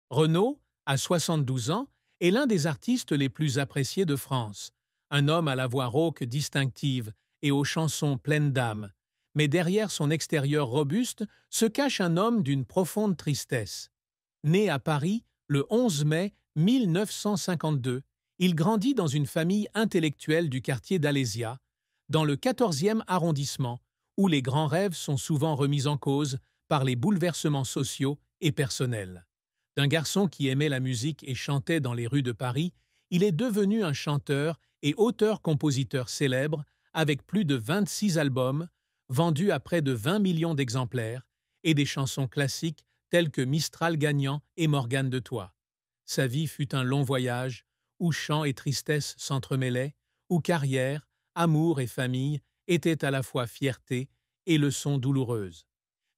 Renaud, à 72 ans, est l'un des artistes les plus appréciés de France, un homme à la voix rauque distinctive et aux chansons pleines d'âme. Mais derrière son extérieur robuste se cache un homme d'une profonde tristesse. Né à Paris le 11 mai 1952, il grandit dans une famille intellectuelle du quartier d'Alésia, dans le 14e arrondissement, où les grands rêves sont souvent remis en cause par les bouleversements sociaux et personnels. D'un garçon qui aimait la musique et chantait dans les rues de Paris, il est devenu un chanteur et auteur-compositeur célèbre avec plus de 26 albums, vendus à près de 20 millions d'exemplaires, et des chansons classiques telles que Mistral gagnant et Morgane de Toi. Sa vie fut un long voyage, où chant et tristesse s'entremêlaient, où carrière, amour et famille étaient à la fois fierté et leçons douloureuses.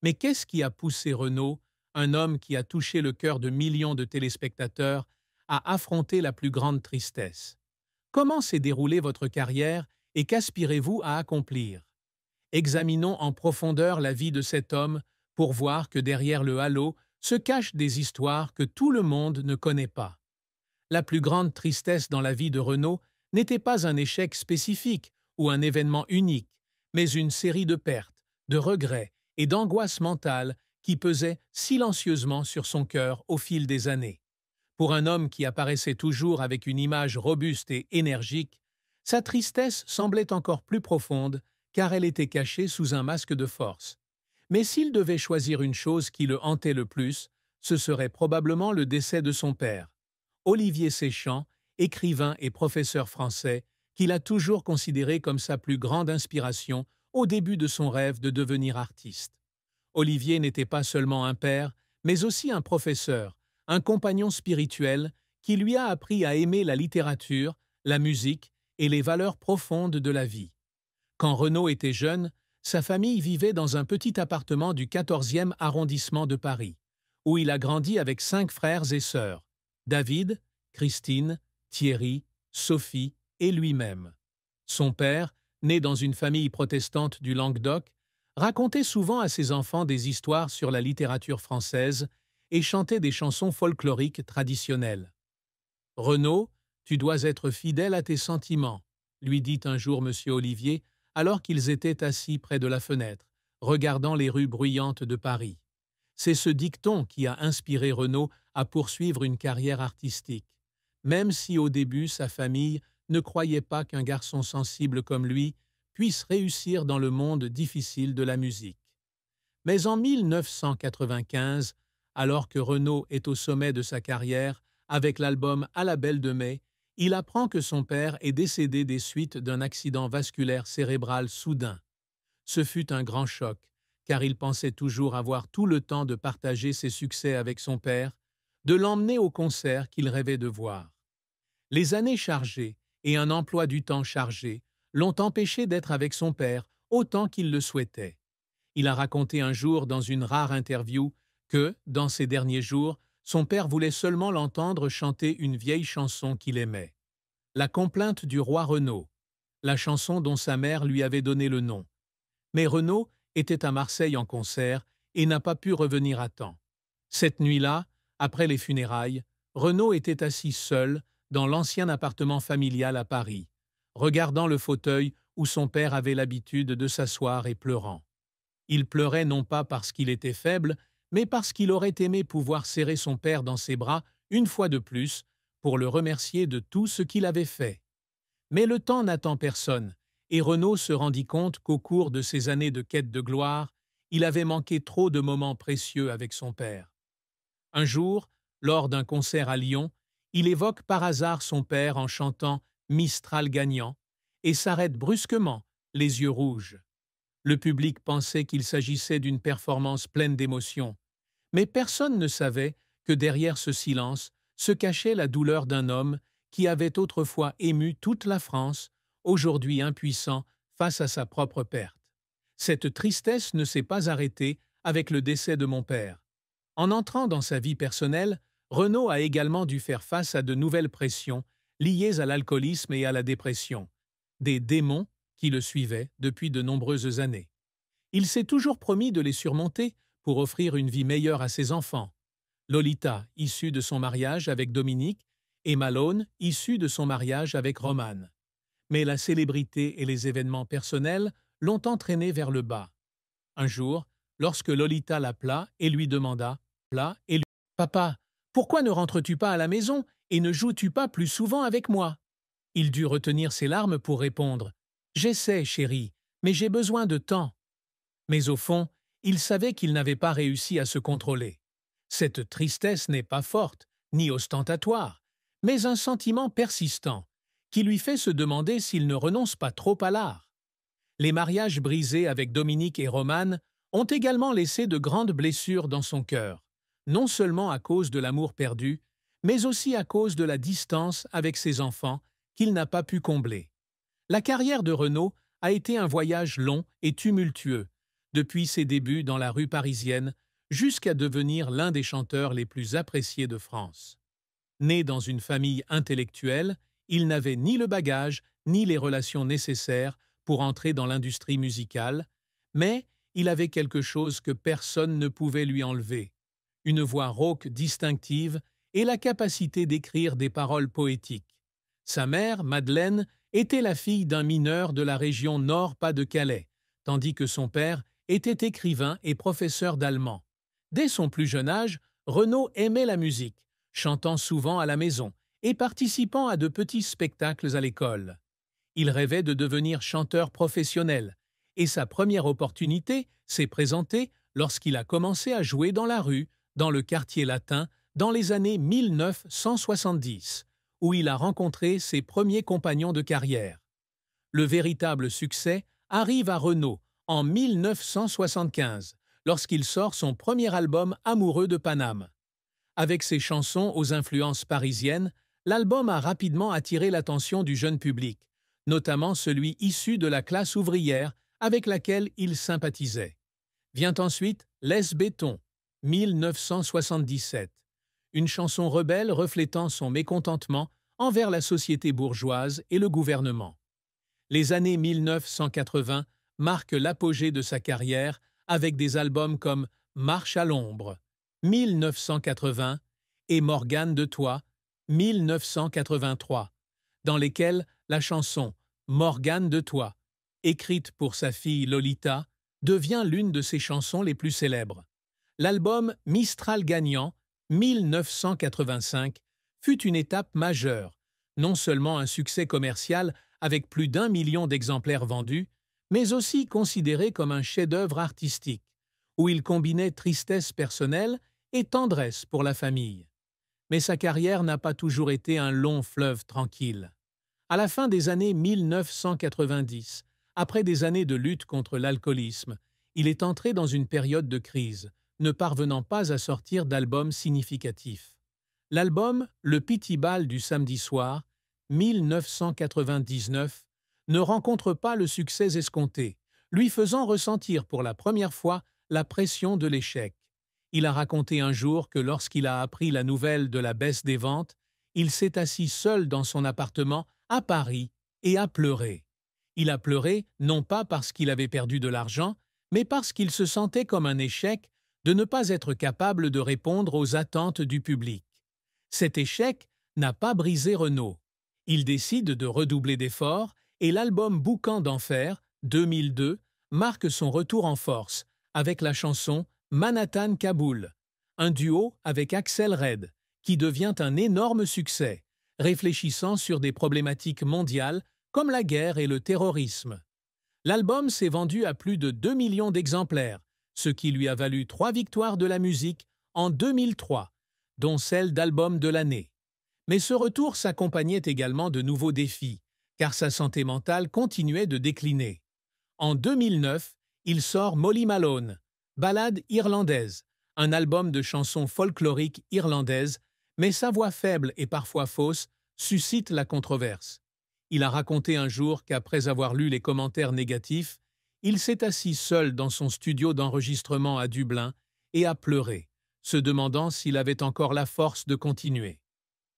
Mais qu'est-ce qui a poussé Renaud, un homme qui a touché le cœur de millions de téléspectateurs, à affronter la plus grande tristesse? Comment s'est déroulée votre carrière et qu'aspirez-vous à accomplir? Examinons en profondeur la vie de cet homme pour voir que derrière le halo se cachent des histoires que tout le monde ne connaît pas. La plus grande tristesse dans la vie de Renaud n'était pas un échec spécifique ou un événement unique, mais une série de pertes, de regrets et d'angoisses mentales qui pesaient silencieusement sur son cœur au fil des années. Pour un homme qui apparaissait toujours avec une image robuste et énergique, sa tristesse semblait encore plus profonde car elle était cachée sous un masque de force. Mais s'il devait choisir une chose qui le hantait le plus, ce serait probablement le décès de son père, Olivier Séchant, écrivain et professeur français, qu'il a toujours considéré comme sa plus grande inspiration au début de son rêve de devenir artiste. Olivier n'était pas seulement un père, mais aussi un professeur, un compagnon spirituel qui lui a appris à aimer la littérature, la musique et les valeurs profondes de la vie. Quand Renaud était jeune, sa famille vivait dans un petit appartement du 14e arrondissement de Paris, où il a grandi avec 5 frères et sœurs, David, Christine, Thierry, Sophie et lui-même. Son père, né dans une famille protestante du Languedoc, racontait souvent à ses enfants des histoires sur la littérature française et chantait des chansons folkloriques traditionnelles. « Renaud, tu dois être fidèle à tes sentiments », lui dit un jour M. Olivier, alors qu'ils étaient assis près de la fenêtre, regardant les rues bruyantes de Paris. C'est ce dicton qui a inspiré Renaud à poursuivre une carrière artistique, même si au début sa famille ne croyait pas qu'un garçon sensible comme lui puisse réussir dans le monde difficile de la musique. Mais en 1995, alors que Renaud est au sommet de sa carrière, avec l'album À la Belle de Mai, il apprend que son père est décédé des suites d'un accident vasculaire cérébral soudain. Ce fut un grand choc, car il pensait toujours avoir tout le temps de partager ses succès avec son père, de l'emmener au concert qu'il rêvait de voir. Les années chargées et un emploi du temps chargé l'ont empêché d'être avec son père autant qu'il le souhaitait. Il a raconté un jour dans une rare interview que, dans ses derniers jours, son père voulait seulement l'entendre chanter une vieille chanson qu'il aimait. La complainte du roi Renaud, la chanson dont sa mère lui avait donné le nom. Mais Renaud était à Marseille en concert et n'a pas pu revenir à temps. Cette nuit-là, après les funérailles, Renaud était assis seul dans l'ancien appartement familial à Paris, regardant le fauteuil où son père avait l'habitude de s'asseoir et pleurant. Il pleurait non pas parce qu'il était faible, mais parce qu'il aurait aimé pouvoir serrer son père dans ses bras une fois de plus pour le remercier de tout ce qu'il avait fait. Mais le temps n'attend personne, et Renaud se rendit compte qu'au cours de ces années de quête de gloire, il avait manqué trop de moments précieux avec son père. Un jour, lors d'un concert à Lyon, il évoque par hasard son père en chantant Mistral gagnant et s'arrête brusquement, les yeux rouges. Le public pensait qu'il s'agissait d'une performance pleine d'émotion, mais personne ne savait que derrière ce silence se cachait la douleur d'un homme qui avait autrefois ému toute la France, aujourd'hui impuissant face à sa propre perte. Cette tristesse ne s'est pas arrêtée avec le décès de mon père. En entrant dans sa vie personnelle, Renaud a également dû faire face à de nouvelles pressions liées à l'alcoolisme et à la dépression, des démons qui le suivaient depuis de nombreuses années. Il s'est toujours promis de les surmonter pour offrir une vie meilleure à ses enfants. Lolita, issue de son mariage avec Dominique, et Malone, issue de son mariage avec Roman. Mais la célébrité et les événements personnels l'ont entraîné vers le bas. Un jour, lorsque Lolita l'appela et lui demanda « Papa, pourquoi ne rentres-tu pas à la maison et ne joues-tu pas plus souvent avec moi ?» Il dut retenir ses larmes pour répondre « J'essaie, chérie, mais j'ai besoin de temps. » Mais au fond, il savait qu'il n'avait pas réussi à se contrôler. Cette tristesse n'est pas forte, ni ostentatoire, mais un sentiment persistant, qui lui fait se demander s'il ne renonce pas trop à l'art. Les mariages brisés avec Dominique et Roman ont également laissé de grandes blessures dans son cœur, non seulement à cause de l'amour perdu, mais aussi à cause de la distance avec ses enfants qu'il n'a pas pu combler. La carrière de Renaud a été un voyage long et tumultueux, depuis ses débuts dans la rue parisienne jusqu'à devenir l'un des chanteurs les plus appréciés de France. Né dans une famille intellectuelle, il n'avait ni le bagage ni les relations nécessaires pour entrer dans l'industrie musicale, mais il avait quelque chose que personne ne pouvait lui enlever, une voix rauque distinctive et la capacité d'écrire des paroles poétiques. Sa mère, Madeleine, était la fille d'un mineur de la région Nord-Pas-de-Calais, tandis que son père était écrivain et professeur d'allemand. Dès son plus jeune âge, Renaud aimait la musique, chantant souvent à la maison et participant à de petits spectacles à l'école. Il rêvait de devenir chanteur professionnel, et sa première opportunité s'est présentée lorsqu'il a commencé à jouer dans la rue, dans le quartier latin, dans les années 1970, où il a rencontré ses premiers compagnons de carrière. Le véritable succès arrive à Renaud en 1975, lorsqu'il sort son premier album Amoureux de Paname. Avec ses chansons aux influences parisiennes, l'album a rapidement attiré l'attention du jeune public, notamment celui issu de la classe ouvrière avec laquelle il sympathisait. Vient ensuite Laisse béton, 1977, une chanson rebelle reflétant son mécontentement envers la société bourgeoise et le gouvernement. Les années 1980 marquent l'apogée de sa carrière avec des albums comme Marche à l'ombre, 1980, et Morgane de toi, 1983, dans lesquels la chanson Morgane de toi, écrite pour sa fille Lolita, devient l'une de ses chansons les plus célèbres. L'album Mistral gagnant, 1985, fut une étape majeure, non seulement un succès commercial avec plus d'1 million d'exemplaires vendus, mais aussi considéré comme un chef-d'œuvre artistique, où il combinait tristesse personnelle et tendresse pour la famille. Mais sa carrière n'a pas toujours été un long fleuve tranquille. À la fin des années 1990, après des années de lutte contre l'alcoolisme, il est entré dans une période de crise, ne parvenant pas à sortir d'albums significatifs. L'album Le Pity Bal du samedi soir, 1999, ne rencontre pas le succès escompté, lui faisant ressentir pour la première fois la pression de l'échec. Il a raconté un jour que lorsqu'il a appris la nouvelle de la baisse des ventes, il s'est assis seul dans son appartement à Paris et a pleuré. Il a pleuré non pas parce qu'il avait perdu de l'argent, mais parce qu'il se sentait comme un échec de ne pas être capable de répondre aux attentes du public. Cet échec n'a pas brisé Renaud. Il décide de redoubler d'efforts et l'album Boucan d'enfer, 2002, marque son retour en force avec la chanson Manhattan Kaboul, un duo avec Axel Red, qui devient un énorme succès, réfléchissant sur des problématiques mondiales comme la guerre et le terrorisme. L'album s'est vendu à plus de 2 millions d'exemplaires, ce qui lui a valu 3 victoires de la musique en 2003, dont celle d'album de l'année. Mais ce retour s'accompagnait également de nouveaux défis, car sa santé mentale continuait de décliner. En 2009, il sort Molly Malone, Ballade irlandaise, un album de chansons folkloriques irlandaises, mais sa voix faible et parfois fausse suscite la controverse. Il a raconté un jour qu'après avoir lu les commentaires négatifs, il s'est assis seul dans son studio d'enregistrement à Dublin et a pleuré, se demandant s'il avait encore la force de continuer.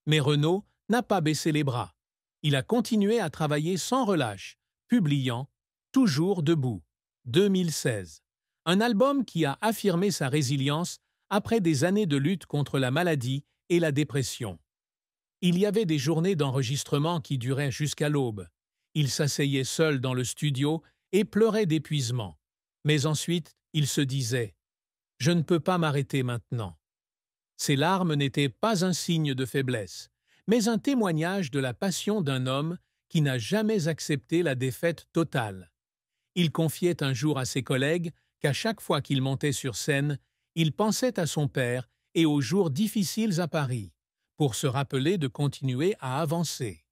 Mais Renaud n'a pas baissé les bras. Il a continué à travailler sans relâche, publiant Toujours debout, 2016. Un album qui a affirmé sa résilience après des années de lutte contre la maladie et la dépression. Il y avait des journées d'enregistrement qui duraient jusqu'à l'aube. Il s'asseyait seul dans le studio et pleurait d'épuisement. Mais ensuite, il se disait « Je ne peux pas m'arrêter maintenant ». Ces larmes n'étaient pas un signe de faiblesse, mais un témoignage de la passion d'un homme qui n'a jamais accepté la défaite totale. Il confiait un jour à ses collègues qu'à chaque fois qu'il montait sur scène, il pensait à son père et aux jours difficiles à Paris, pour se rappeler de continuer à avancer.